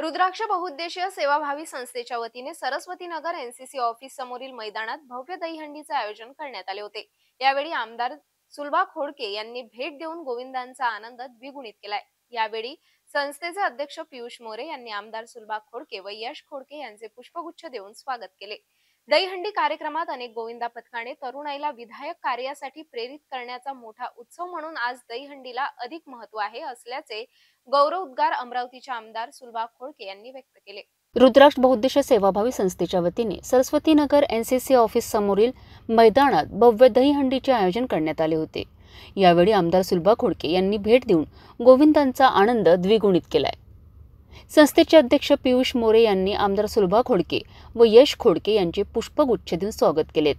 रुद्राक्ष बहुउद्देशीय सेवाभावी संस्थेच्या वतीने सरस्वती नगर एनसीसी ऑफिस समोरील मैदानात भव्य दहीहंडीचे आयोजन करण्यात आले होते। यावेळी आमदार सुलभा खोडके यांनी भेट देऊन गोविंदांचा आनंद द्विगुणित केलाय। यावेळी संस्थेचे अध्यक्ष पियुष मोरे यांनी आमदार सुलभा खोडके व यश खोडके यांचे पुष्पगुच्छ देऊन स्वागत केले। दहीहंडी कार्यक्रमात अनेक गोविंदा पथकाने तरुणाईला विधायक कार्यासाठी प्रेरित करण्याचा मोठा उत्सव म्हणून आज दहीहंडीला अधिक महत्त्व आहे असल्याचे गौरवोद्गार अमरावतीच्या आमदार सुलभा खोडके यांनी व्यक्त केले। रुद्राक्ष बहुउद्देशीय सेवाभावी संस्थेच्या वतीने सरस्वती नगर एनसीसी ऑफिस समोरील मैदानात भव्य दहीहंडीचे आयोजन करण्यात आले होते। यावेळी आमदार सुलभा खोडके यांनी भेट देऊन गोविंदांचा आनंद द्विगुणित केलाय। संस्थेचे अध्यक्ष पियुष मोरे यांनी आमदार सुलभा खोडके व यश खोडके यांचे पुष्पगुच्छ देऊन स्वागत केलेत।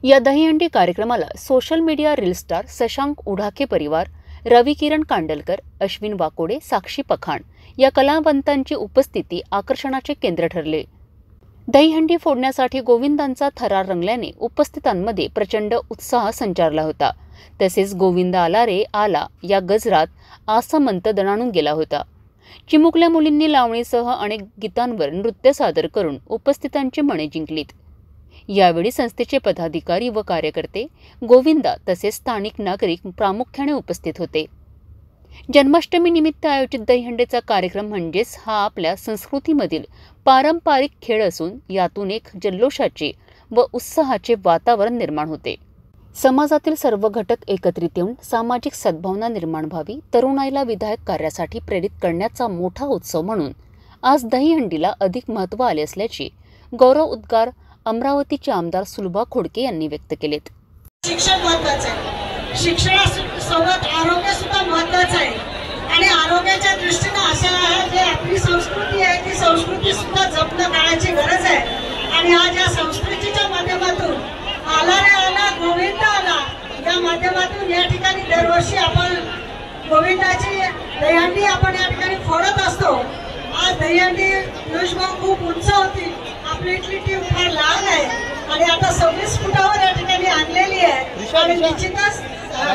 या दहीहंडी कार्यक्रमाला social media reel star Shashank Udhake परिवार, रवी किरण कांडलकर, अश्विन वाकोडे, साक्षी पखाण या कलावंतांची उपस्थिती आकर्षणाचे केंद्र ठरले। दहीहंडी फोडण्यासाठी गोविंदांचा थरार रंगल्याने उपस्थितांमध्ये प्रचंड उत्साह संचारला होता। तसेच गोविंदा आला रे आला या गजरात आसमंत दणाणून गेला होता। चिमुकल्या मुलींनी लावणीसह अनेक गीतांवर नृत्य सादर करून उपस्थितांची मने जिंकलीत। यावेळी संस्थेचे पदाधिकारी व कार्यकर्ते, गोविंदा तसेच स्थानिक नागरिक प्रामुख्याने उपस्थित होते। जन्माष्टमी निमित्त आयोजित दहीहंडीचा कार्यक्रम म्हणजेच हा आपल्या संस्कृतीमधील पारंपरिक खेळ असून यातून एक जल्लोषाचे व उत्साहाचे वातावरण निर्माण होते। समाजातील सर्व घटक एकत्रित येऊन सामाजिक सद्भावना निर्माण व्हावी, तरुणाईला विधायक कार्यासाठी प्रेरित करण्याचा मोठा उत्सव म्हणून आज दहीहंडीला अधिक महत्त्व आले असल्याचे गौरवोद्गार अमरावतीचे आमदार सुलभा खोडके यांनी व्यक्त केलेत। शिक्षण महत्त्वाचं आहे, शिक्षणासोबत आरोग्य सुद्धा महत्त्वाचं आहे आणि आरोग्याच्या दृष्टीने अशा आहे जे आपली संस्कृती आहे ती संस्कृती सुद्धा जपणं काळाची गरज आहे। आणि आज या संस्कृतीच्या माध्यमातून आला रे आला गोविंद आला या माध्यमातून या ठिकाणी दरवर्षी आपण गोविंदाची दहीहंडी आपण या ठिकाणी फोडत असतो। आज दहीहंडी पियुष भाऊ खूप उंच होती, आपली इथली टीम फार लहान आहे आणि आता 26 फुटावर या ठिकाणी आणलेली आहे आणि निश्चितच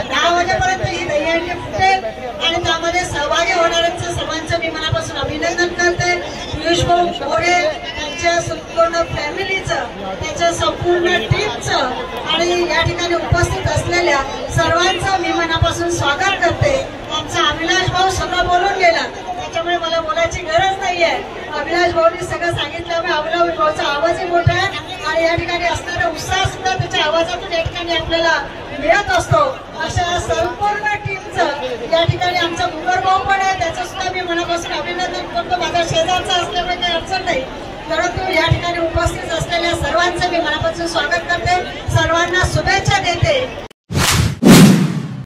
10 वाजेपर्यंत ही दहीहंडी फुटेल आणि त्यामध्ये सहभागी होणाऱ्यांचं सर्वांचं मी मनापासून अभिनंदन करते। पियुष भाऊ मोरे त्यांच्या संपूर्ण फॅमिलीचं, त्याच्या संपूर्ण टीमचं आणि या ठिकाणी उपस्थित असलेल्या सर्वांचं मी मनापासून स्वागत करते। आमचा अविनाश भाऊ सगळं बोलून गेला, त्याच्यामुळे मला बोलायची गरज नाहीये। अविनाश भाऊनी सगळं सांगितल्यामुळे अविनाश भाऊचा आवाजही मोठा आहे आणि या ठिकाणी असणारा उत्साह सुद्धा त्याच्या आवाजातून या ठिकाणी आपल्याला मिळत असतो। अशा संपूर्ण टीमचं या ठिकाणी आमचा मुंगर भाऊ पण आहे, त्याचं सुद्धा मी मनापासून अभिनंदन करतो। माझा शेजारचा असल्यामुळे काही अडचण नाही, परंतु या ठिकाणी उपस्थित असलेल्या सर्वांचं मी मनापासून स्वागत करते, सर्वांना शुभेच्छा देते।